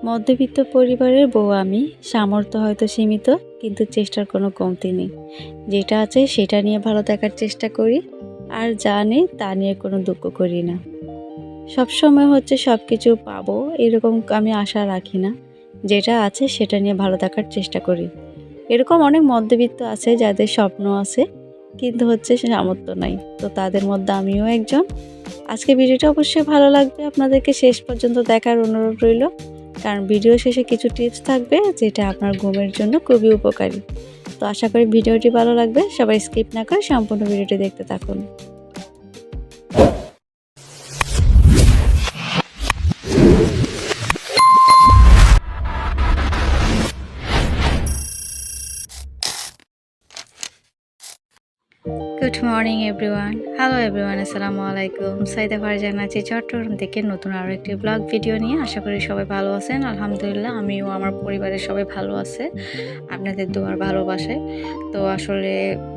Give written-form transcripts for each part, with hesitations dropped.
মধ্যবিত্ত পরিবারের বউ আমি, সামর্থ্য হয়তো সীমিত, কিন্তু চেষ্টার কোনো কমতি নেই। যেটা আছে সেটা নিয়ে ভালো থাকার চেষ্টা করি, আর যা নেই তা নিয়ে কোনো দুঃখ করি না। সবসময় সব কিছু পাবো এরকম আমি আশা রাখি না। যেটা আছে সেটা নিয়ে ভালো থাকার চেষ্টা করি। এরকম অনেক মধ্যবিত্ত আছে যাদের স্বপ্ন আছে, কিন্তু সামর্থ্য নাই। তো তাদের মধ্যে আমিও একজন। আজকে ভিডিওটা অবশ্যই ভালো লাগবে, আপনাদেরকে শেষ পর্যন্ত দেখার অনুরোধ রইল। কারণ ভিডিও শেষে কিছু টিপস থাকবে যেটা আপনার ঘুমের জন্য খুবই উপকারী। তো আশা করি ভিডিওটি ভালো লাগবে। সবাই স্কিপ না করে সম্পূর্ণ ভিডিওটি দেখতে থাকুন। Good morning everyone. Hello everyone, আসসালামু আলাইকুম। সাইদা ফারজান আছি চট্টগ্রাম থেকে নতুন আরও একটি ব্লগ ভিডিও নিয়ে। আশা করি সবাই ভালো আছেন। আলহামদুলিল্লাহ, আমিও আমার পরিবারের সবাই ভালো আছে আপনাদের দোয়ার ভালোবাসায়। তো আসলে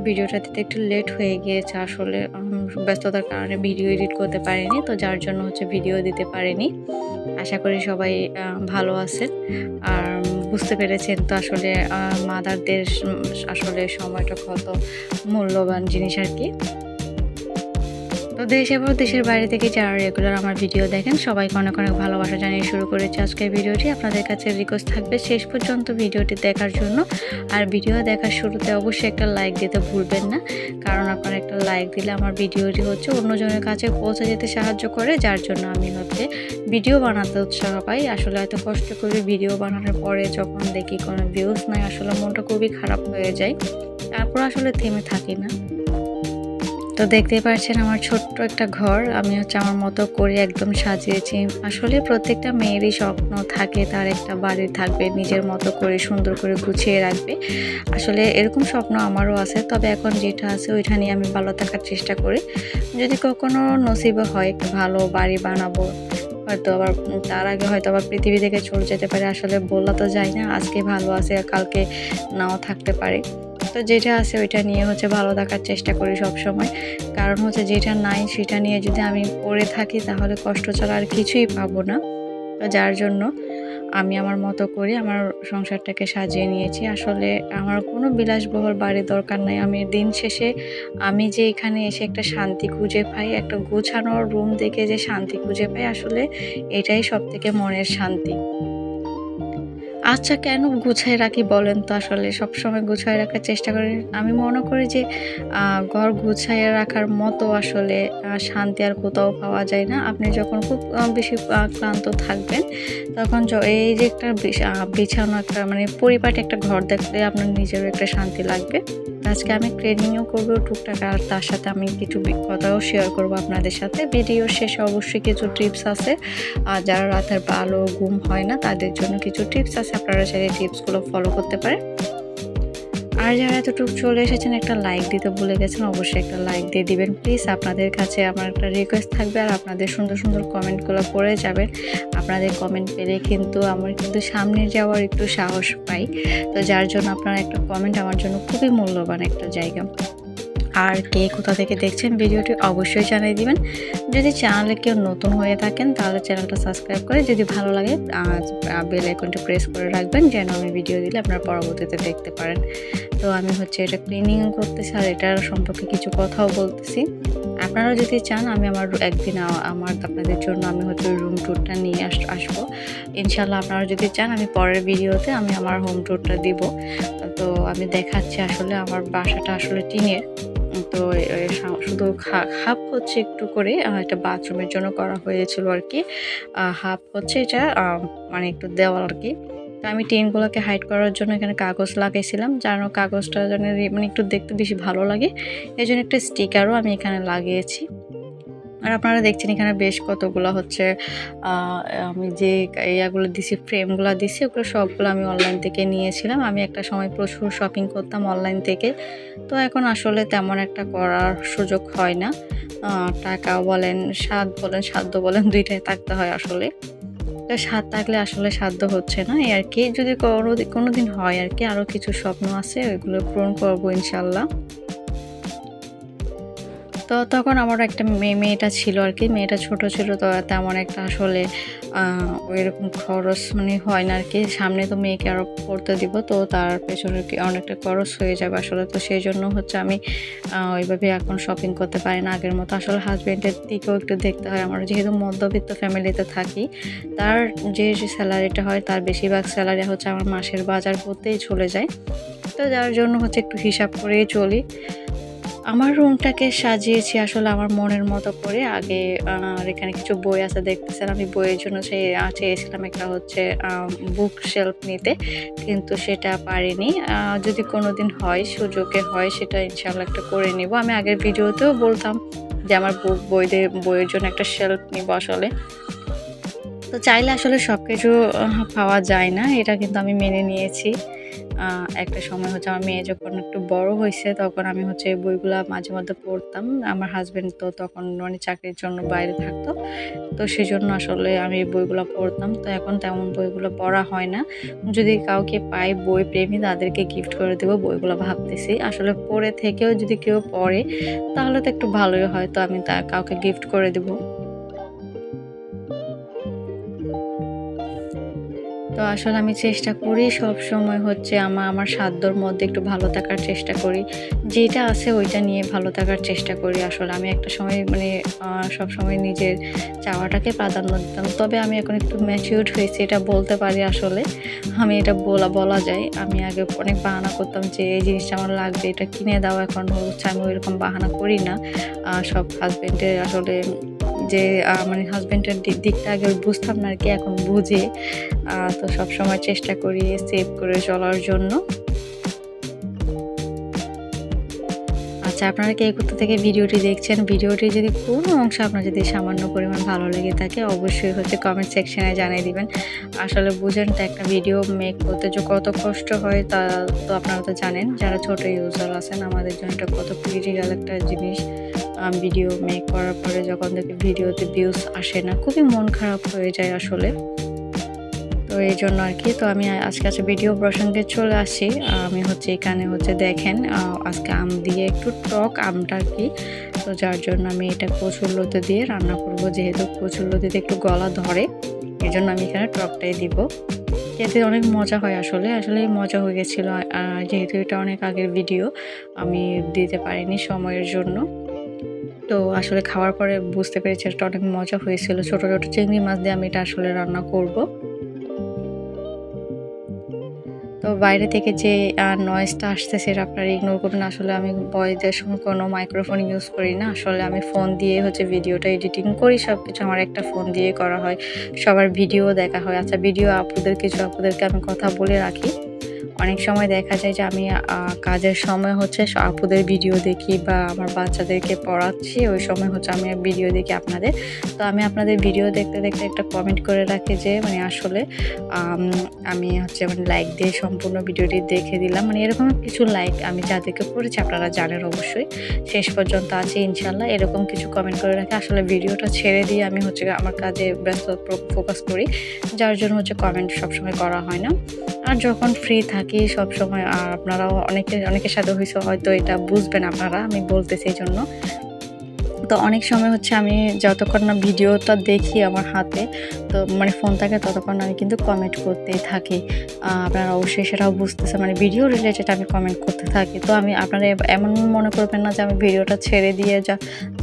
ভিডিওটা দিতে একটু লেট হয়ে গিয়েছে। আসলে ব্যস্ততার কারণে ভিডিও এডিট করতে পারিনি, তো যার জন্য ভিডিও দিতে পারিনি। আশা করি সবাই ভালো আছেন আর বুঝতে পেরেছেন তো আসলে মাদারদের আসলে সময়টা কত মূল্যবান জিনিস আর কি। তো দেশ এবং দেশের বাইরে থেকে যারা রেগুলার আমার ভিডিও দেখেন সবাইকে অনেক অনেক ভালোবাসা জানিয়ে শুরু করেছি আজকের ভিডিওটি। আপনাদের কাছে রিকোয়েস্ট থাকবে শেষ পর্যন্ত ভিডিওটি দেখার জন্য। আর ভিডিও দেখার শুরুতে অবশ্যই একটা লাইক দিতে ভুলবেন না, কারণ আপনার একটা লাইক দিলে আমার ভিডিওটি অন্যজনের কাছে পৌঁছে যেতে সাহায্য করে, যার জন্য আমি ভিডিও বানাতে উৎসাহ পাই। আসলে এত কষ্ট করে ভিডিও বানানোর পরে যখন দেখি কোনো ভিউজ নাই, আসলে মনটা খুবই খারাপ হয়ে যায়। তারপর আসলে থেমে থাকি না। তো দেখতেই পাচ্ছেন আমার ছোট্ট একটা ঘর আমি আমার মতো করে একদম সাজিয়েছি। আসলে প্রত্যেকটা মেয়েরই স্বপ্ন থাকে তার একটা বাড়ি থাকবে, নিজের মতো করে সুন্দর করে গুছিয়ে রাখবে। আসলে এরকম স্বপ্ন আমারও আছে, তবে এখন যেটা আছে ওইটা নিয়ে আমি ভালো থাকার চেষ্টা করি। যদি কখনো নসিবে হয় একটা ভালো বাড়ি বানাবো, হয়তো আবার তার আগে হয়তো আবার পৃথিবী থেকে চলে যেতে পারে। আসলে বলা তো যায় না, আজকে ভালো আছে কালকে নাও থাকতে পারে। তো যেটা আছে ওইটা নিয়ে ভালো থাকার চেষ্টা করি সব সময়। কারণ যেটা নাই সেটা নিয়ে যদি আমি পড়ে থাকি তাহলে কষ্ট ছাড়া আর কিছুই পাবো না। তো যার জন্য আমি আমার মতো করে আমার সংসারটাকে সাজিয়ে নিয়েছি। আসলে আমার কোনো বিলাসবহুল বাড়ির দরকার নাই। আমি দিন শেষে আমি যে এখানে এসে একটা শান্তি খুঁজে পাই, একটা গোছানোর রুম দেখে যে শান্তি খুঁজে পাই, আসলে এটাই সবথেকে মনের শান্তি। আচ্ছা, কেন গুছায় রাখি বলেন তো? আসলে সবসময় গুছায় রাখার চেষ্টা করি। আমি মনে করি যে ঘর গুছাইয়ে রাখার মতো আসলে শান্তি আর কোথাও পাওয়া যায় না। আপনি যখন খুব বেশি ক্লান্ত থাকবেন, তখন এই যে একটা বিছানো একটা পরিপাটি একটা ঘর দেখলে আপনার নিজেরও একটা শান্তি লাগবে। আজকে আমি ক্লিনিংও করবো টুকটাক, আর তার সাথে আমি কিছু কথাও শেয়ার করবো আপনাদের সাথে। ভিডিওর শেষে অবশ্যই কিছু টিপস আছে, আর যারা রাতের ভালো ঘুম হয় না তাদের জন্য কিছু টিপস আছে, আপনারা চাইলে টিপসগুলো ফলো করতে পারেন। আর যারা এতটুকু চলে এসেছেন একটা লাইক দিতে ভুলে গেছেন, অবশ্যই একটা লাইক দিয়ে দিবেন প্লিজ। আপনাদের কাছে আমার একটা রিকোয়েস্ট থাকবে, আর আপনাদের সুন্দর সুন্দর কমেন্টগুলো পড়ে যাবেন। আপনাদের কমেন্ট পেলে আমার সামনে যাওয়ার একটু সাহস পাই। তো যার জন্য আপনার একটা কমেন্ট আমার জন্য খুবই মূল্যবান একটা জায়গা। আর কে কোথা থেকে দেখছেন ভিডিওটি অবশ্যই জানিয়ে দিবেন। যদি চ্যানেলে কেউ নতুন হয়ে থাকেন তাহলে চ্যানেলটা সাবস্ক্রাইব করে, যদি ভালো লাগে বেল আইকনটা প্রেস করে রাখবেন, যেন আমি ভিডিও দিলে আপনারা পরবর্তীতে দেখতে পারেন। তো আমি এটা ক্লিনিং করতেছি আর এটার সম্পর্কে কিছু কথাও বলতেছি। আপনারা যদি চান আমি একদিন আপনাদের জন্য আমি রুম ট্যুরটা নিয়ে আসবো ইনশাল্লাহ। আপনারা যদি চান আমি পরের ভিডিওতে আমি আমার হোম ট্যুরটা দিব। তো আমি দেখাচ্ছি আসলে আমার বাসাটা আসলে টিনের। তো শুধু হাফ একটু করে একটা বাথরুমের জন্য করা হয়েছিল আর কি। হাফ এটা একটু দেওয়াল আর কি। তো আমি টিনগুলোকে হাইড করার জন্য এখানে কাগজ লাগাইছিলাম, যেন কাগজটা যেন একটু দেখতে বেশি ভালো লাগে। এই জন্য একটা স্টিকারও আমি এখানে লাগিয়েছি। আর আপনারা দেখছেন এখানে বেশ কতগুলো আমি যে ইয়াগুলো দিছি, ফ্রেমগুলো দিছি, ওগুলো সবগুলো আমি অনলাইন থেকে নিয়েছিলাম। আমি একটা সময় প্রচুর শপিং করতাম অনলাইন থেকে, তো এখন আসলে তেমন একটা করার সুযোগ হয় না। টাকা বলেন, সাধ্য বলেন দুইটাই থাকতে হয় আসলে। তো স্বাদ থাকলে আসলে সাধ্য হচ্ছে না এই আর কি। যদি কোনোদিন হয় আর কি, আরও কিছু স্বপ্ন আছে, ওইগুলো পূরণ করবো ইনশাল্লাহ। তো তো তখন আমার একটা মেয়েটা ছিল আর কি, মেয়েটা ছোট ছিল, তো তেমন একটা আসলে ওইরকম খরচ মানে হয় না আর কি। সামনে তো মেয়েকে আরও পড়তে দিব, তো তার পেছনে কি অনেকটা খরচ হয়ে যাবে আসলে। তো সেই জন্য হচ্ছে আমি ওইভাবে এখন শপিং করতে পারি না আগের মতো। আসলে হাজব্যান্ডের দিকেও একটু দেখতে হয়। আমরা যেহেতু মধ্যবিত্ত ফ্যামিলিতে থাকি, তার যে স্যালারিটা হয় তার বেশিরভাগ স্যালারি হচ্ছে আমার মাসের বাজার করতেই চলে যায়। তো যার জন্য হচ্ছে একটু হিসাব করেই চলি। আমার রুমটাকে সাজিয়েছি আসলে আমার মনের মতো করে। আগে আর এখানে কিছু বই আছে দেখতেছেন। আমি বইয়ের জন্য চেয়েছিলাম একটা হচ্ছে বুক শেলফ নিতে, কিন্তু সেটা পারিনি। যদি কোনোদিন হয়, সুযোগে হয়, সেটা ইনশাআল্লাহ একটা করে নিব। আমি আগের ভিডিওতেও বলতাম যে আমার বইয়ের জন্য একটা শেলফ নিব আসলে। তো চাইলে আসলে সবকিছু পাওয়া যায় না, এটা কিন্তু আমি মেনে নিয়েছি। একটা সময় হচ্ছে আমার মেয়ে যখন একটু বড় হয়েছে, তখন আমি হচ্ছে বইগুলা মাঝে মধ্যে পড়তাম। আমার হাজবেন্ড তো তখন মানে চাকরির জন্য বাইরে থাকতো, তো সেজন্য আসলে আমি বইগুলা পড়তাম। তো এখন তেমন বইগুলো পড়া হয় না। যদি কাউকে পাই বই প্রেমী, তাদেরকে গিফট করে দেবো বইগুলো ভাবতেছি। আসলে পড়ে থেকেও যদি কেউ পড়ে তাহলে তো একটু ভালোই হয়, তো আমি কাউকে গিফট করে দেবো। তো আসলে আমি চেষ্টা করি সবসময় হচ্ছে আমার সাধ্যর মধ্যে একটু ভালো থাকার চেষ্টা করি। যেটা আছে ওইটা নিয়ে ভালো থাকার চেষ্টা করি। আসলে আমি একটা সময় মানে সবসময় নিজের চাওয়াটাকে প্রাধান্য দিতাম। তবে আমি এখন একটু ম্যাচিউরড হয়েছি, এটা বলতে পারি আসলে। আমি এটা বলা যায়। আমি আগে অনেক বাহানা করতাম যে এই জিনিসটা আমার লাগবে, এটা কিনে দাও। এখন হচ্ছে আমি ওইরকম বাহানা করি না। সব হাসব্যান্ডের আসলে যে মানে হাসব্যান্ডের দিকটা আগে বুঝতাম না আরকি, এখন বুঝি। তো সবসময় চেষ্টা করি সেভ করে চলার জন্য। আচ্ছা, আপনারা কে কোথা থেকে ভিডিওটি দেখছেন? ভিডিওটি যদি কোনো অংশ আপনার যদি সামান্য পরিমাণ ভালো লেগে থাকে, অবশ্যই হচ্ছে কমেন্ট সেকশনে জানিয়ে দিবেন। আসলে বুঝেন তো একটা ভিডিও মেক করতে যে কত কষ্ট হয়, তা তো আপনারা তো জানেন। যারা ছোট ইউজার আছেন, আমাদের জন্য এটা কত ক্রিটিক্যাল একটা জিনিস। ভিডিও মেক করার পরে যখন দেখি ভিডিওতে ভিউজ আসে না, খুবই মন খারাপ হয়ে যায় আসলে। তো এইজন্য আরকি। তো আমি আজকে ভিডিও প্রসঙ্গে চলে আসি। আমি হচ্ছে এখানে হচ্ছে দেখেন, আজকে আম দিয়ে একটু টক আমটা আরকি। তো যার জন্য আমি এটা কচুরলতি দিয়ে রান্না করব। যেহেতু কচুরলতিতে একটু গলা ধরে, এজন্য আমি এখানে টকটাই দিব। খেতে অনেক মজা হয় আসলে। আসলেই মজা হয়ে গেছিল। যেহেতু এটা অনেক আগের ভিডিও, আমি দিতে পারিনি সময়ের জন্য। তো আসলে খাওয়ার পরে বুঝতে পেরেছি এটা অনেক মজা হয়েছিল। ছোট, ছোট চিংড়ি মাছ দিয়ে আমি এটা আসলে রান্না করব। তো বাইরে থেকে যে নয়েজটা আসতেছে এটা আপনারা ইগনোর করবেন। আসলে আমি ভয়েস দেওয়ার সময় কোনো মাইক্রোফোন ইউজ করি না। আসলে আমি ফোন দিয়ে হচ্ছে ভিডিওটা এডিটিং করি। সবকিছু আমার একটা ফোন দিয়ে করা হয়। সবার ভিডিও দেখা হয়। আচ্ছা, ভিডিও কিছু আপুদেরকে আমি কথা বলে রাখি। অনেক সময় দেখা যায় যে আমি কাজের সময় হচ্ছে আপুদের ভিডিও দেখি, বা আমার বাচ্চাদেরকে পড়াচ্ছি, ওই সময় হচ্ছে আমি ভিডিও দেখি আপনাদের। তো আমি আপনাদের ভিডিও দেখতে দেখতে একটা কমেন্ট করে রাখি যে মানে আসলে আমি হচ্ছে মানে লাইক দিয়ে সম্পূর্ণ ভিডিওটি দেখে দিলাম। মানে এরকম কিছু লাইক আমি যাদেরকে করেছি আপনারা জানেন অবশ্যই, শেষ পর্যন্ত আছে ইনশাল্লাহ। এরকম কিছু কমেন্ট করে রাখি। আসলে ভিডিওটা ছেড়ে দিয়ে আমি হচ্ছে আমার কাজে ব্যস্ত ফোকাস করি, যার জন্য হচ্ছে কমেন্ট সবসময় করা হয় না। আর যখন ফ্রি থাকি সবসময়, আর আপনারাও অনেকের সাথে হয়েছে, হয়তো এটা বুঝবেন আপনারা, আমি বলতেছি এই জন্য। তো অনেক সময় হচ্ছে আমি যতক্ষণ না ভিডিওটা দেখি আমার হাতে, তো মানে ফোন থাকে, ততক্ষণ আমি কিন্তু কমেন্ট করতেই থাকি। আপনারা অবশ্যই সেটাও বুঝতেছেন, মানে ভিডিও রিলেটেড আমি কমেন্ট করতে থাকি। তো আপনারা এমন মনে করবেন না যে আমি ভিডিওটা ছেড়ে দিয়ে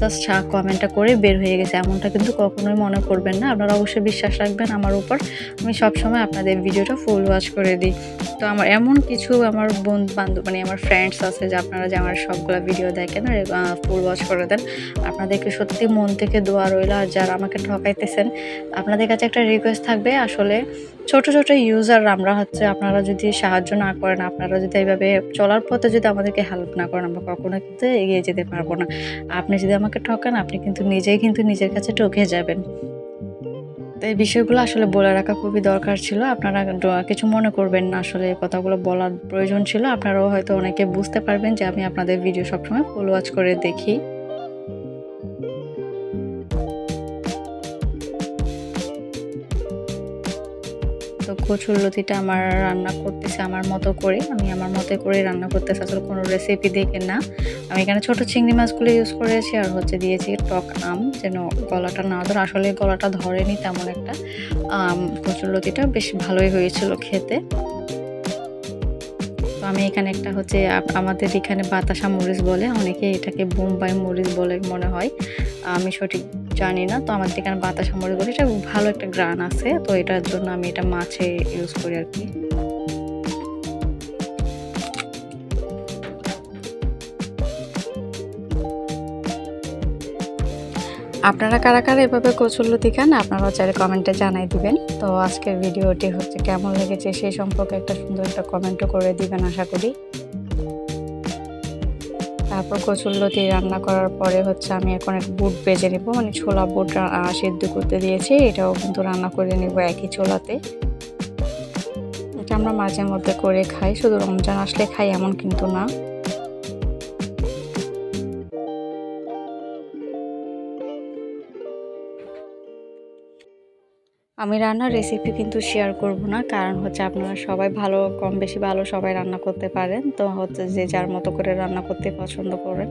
জাস্ট কমেন্টটা করে বের হয়ে গেছে, এমনটা কিন্তু কখনোই মনে করবেন না। আপনারা অবশ্যই বিশ্বাস রাখবেন আমার উপর। আমি সবসময় আপনাদের ভিডিওটা ফুল ওয়াচ করে দিই। তো আমার এমন কিছু আমার বন্ধু-বান্ধব মানে আমার ফ্রেন্ডস আছে যে আপনারা যে আমার সবগুলা ভিডিও দেখেন আর ফুল ওয়াচ করে দেন। আপনাদেরকে সত্যি মন থেকে দোয়া রইল। আর যারা আমাকে ঠকাইতেছেন, আপনাদের কাছে একটা রিকোয়েস্ট থাকবে, আসলে ছোট, ছোট ইউজার আমরা হচ্ছে, আপনারা যদি সাহায্য না করেন, আপনারা যদি এইভাবে চলার পথে যদি আমাদেরকে হেল্প না করেন, আমরা কখনো কিন্তু এগিয়ে যেতে পারবো না। আপনি যদি আমাকে ঠকান, আপনি কিন্তু নিজেই কিন্তু নিজের কাছে ঠকে যাবেন। তো এই বিষয়গুলো আসলে বলে রাখা খুবই দরকার ছিল। আপনারা কিছু মনে করবেন না, আসলে এই কথাগুলো বলার প্রয়োজন ছিল। আপনারাও হয়তো অনেকে বুঝতে পারবেন যে আমি আপনাদের ভিডিও সবসময় ফুল ওয়াচ করে দেখি। তো তো কচুরলতিটা আমার রান্না করতেছে আমার মতো করে, আমি আমার মতো করে রান্না করতেছি, আসলে কোনো রেসিপি দেখে না। আমি এখানে ছোট চিংড়ি মাছগুলো ইউজ করেছি আর হচ্ছে দিয়েছি টক আম, যেন গলাটা না ধরে। আসলে গলাটা ধরেনি তেমন একটা। কচুরলতিটা বেশ ভালোই হয়েছিল খেতে। তো আমি এখানে একটা হচ্ছে আমাদের এখানে বাতাসা মরিচ বলে, অনেকে এটাকে বোম্বাই মরিচ বলে মনে হয়, আমি সঠিক জানি না। তো আমাদের এখানে বাতাসা মরিচ বলে, এটা ভালো একটা গ্রান আছে, তো এটার জন্য আমি এটা মাছে ইউজ করি আর কি। আপনারা কারা কারা এভাবে কচুরলতি খান, আপনারা চাইলে কমেন্টে জানাই দিবেন। তো আজকের ভিডিওটি হচ্ছে কেমন লেগেছে সেই সম্পর্কে একটা সুন্দর একটা কমেন্টও করে দিবেন আশা করি। তারপর কচুরলতি রান্না করার পরে হচ্ছে আমি এখন এক বুট ভেজে নিব, মানে ছোলা বুট সিদ্ধ করতে দিয়েছি, এটাও কিন্তু রান্না করে নিব একই চুলাতে। এটা আমরা মাঝে মধ্যে করে খাই, শুধু রমজান আসলে খাই এমন কিন্তু না। আমি রান্নার রেসিপি কিন্তু শেয়ার করব না, কারণ হচ্ছে আপনারা সবাই ভালো, কম বেশি ভালো সবাই রান্না করতে পারেন। তো হচ্ছে যে যার মতো করে রান্না করতে পছন্দ করেন।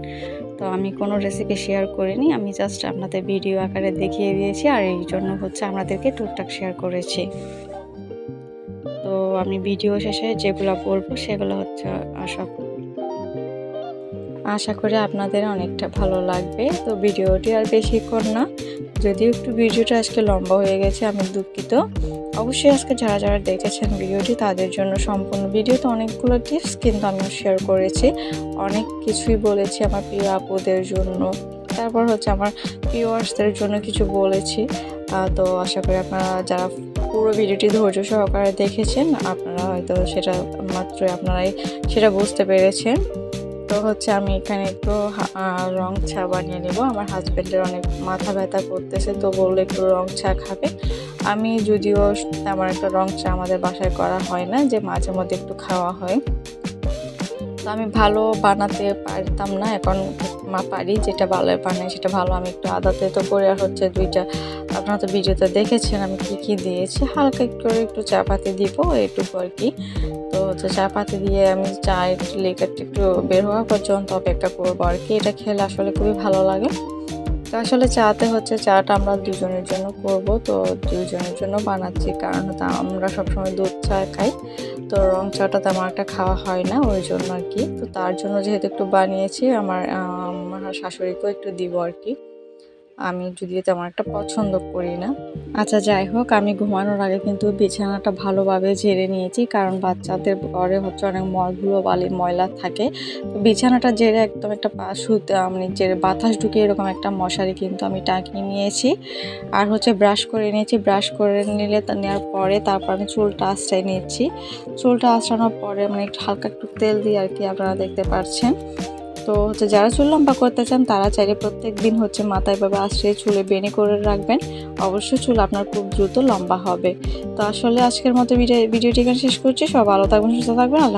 তো আমি কোনো রেসিপি শেয়ার করিনি, আমি জাস্ট আপনাদের ভিডিও আকারে দেখিয়ে দিয়েছি, আর এই জন্য হচ্ছে আপনাদেরকে টুকটাক শেয়ার করেছি। তো আমি ভিডিও শেষে যেগুলো বলবো সেগুলো হচ্ছে আশা করি আপনাদের অনেকটা ভালো লাগবে। তো ভিডিওটি আর বেশিক্ষণ না, যদিও একটু ভিডিওটা আজকে লম্বা হয়ে গেছে, আমি দুঃখিত। অবশ্যই আজকে যারা যারা দেখেছেন ভিডিওটি তাদের জন্য সম্পূর্ণ ভিডিওতে অনেকগুলো টিপস কিন্তু আমি শেয়ার করেছি, অনেক কিছুই বলেছি আমার প্রিয় আপুদের জন্য, তারপর হচ্ছে আমার ভিউয়ার্সদের জন্য কিছু বলেছি। তো আশা করি আপনারা যারা পুরো ভিডিওটি ধৈর্য সহকারে দেখেছেন, আপনারা হয়তো সেটা মাত্রই আপনারাই সেটা বুঝতে পেরেছেন। তো হচ্ছে আমি এখানে একটু রং চা বানিয়ে নেব। আমার হাজব্যান্ডের অনেক মাথা ব্যথা করতেছে, তো বললো একটু রং চা খাবে। আমি যদিও আমার একটা রং চা আমাদের বাসায় করা হয় না, যে মাঝে মধ্যে একটু খাওয়া হয়। তো আমি ভালো বানাতে পারতাম না, এখন পারি, যেটা ভালো বানাই সেটা ভালো। আমি একটু আদাতে তো করে, আর হচ্ছে দুইটা আপনারা তো ভিডিওতে দেখেছেন আমি কি দিয়েছি, হালকা একটু চা পাতি দিব এটুকু আর কি। তো হচ্ছে চা পাতি দিয়ে আমি লিকারটা একটু বের হওয়া পর্যন্ত অপেক্ষা করবো আর কি। এটা খেলে আসলে খুবই ভালো লাগে। তো আসলে চাতে হচ্ছে চাটা আমরা দুজনের জন্য করব, তো দুজনের জন্য বানাচ্ছি, কারণ হচ্ছে আমরা সবসময় দুধ চা খাই, তো রং চাটা তেমন একটা খাওয়া হয় না, ওই জন্য আর কি। তো তার জন্য যেহেতু একটু বানিয়েছি, আমার শাশুড়িকেও একটু দিব আর কি, আমি যদিও তেমন একটা পছন্দ করি না। আচ্ছা যাই হোক, আমি ঘুমানোর আগে কিন্তু বিছানাটা ভালোভাবে ঝেড়ে নিয়েছি, কারণ বাচ্চাদের ঘরে হচ্ছে অনেক ধুলোবালি ময়লা থাকে। তো বিছানাটা ঝেড়ে একদম একটা শুতে মানে ঝেড়ে বাতাস ঢুকিয়ে এরকম একটা মশারি কিন্তু আমি টাঙিয়ে নিয়েছি, আর হচ্ছে ব্রাশ করে নিয়েছি। ব্রাশ করে নেওয়ার পরে তারপর আমি চুলটা আঁচড়াই নিচ্ছি। চুলটা আঁচড়ানোর পরে মানে একটু হালকা একটু তেল দিয়ে আর কি, আপনারা দেখতে পাচ্ছেন। তো হচ্ছে যারা চুল লম্বা করতে চান তারা চাইলে প্রত্যেক দিন হচ্ছে মাথায় বা আশ্রয়ে চুলে বেনি করে রাখবেন, অবশ্যই চুল আপনার খুব দ্রুত লম্বা হবে। তো আসলে আজকের মতো ভিডিওটি এখানে শেষ করছি। সব ভালো থাকবেন, সুস্থ থাকবেন, আল্লাহ।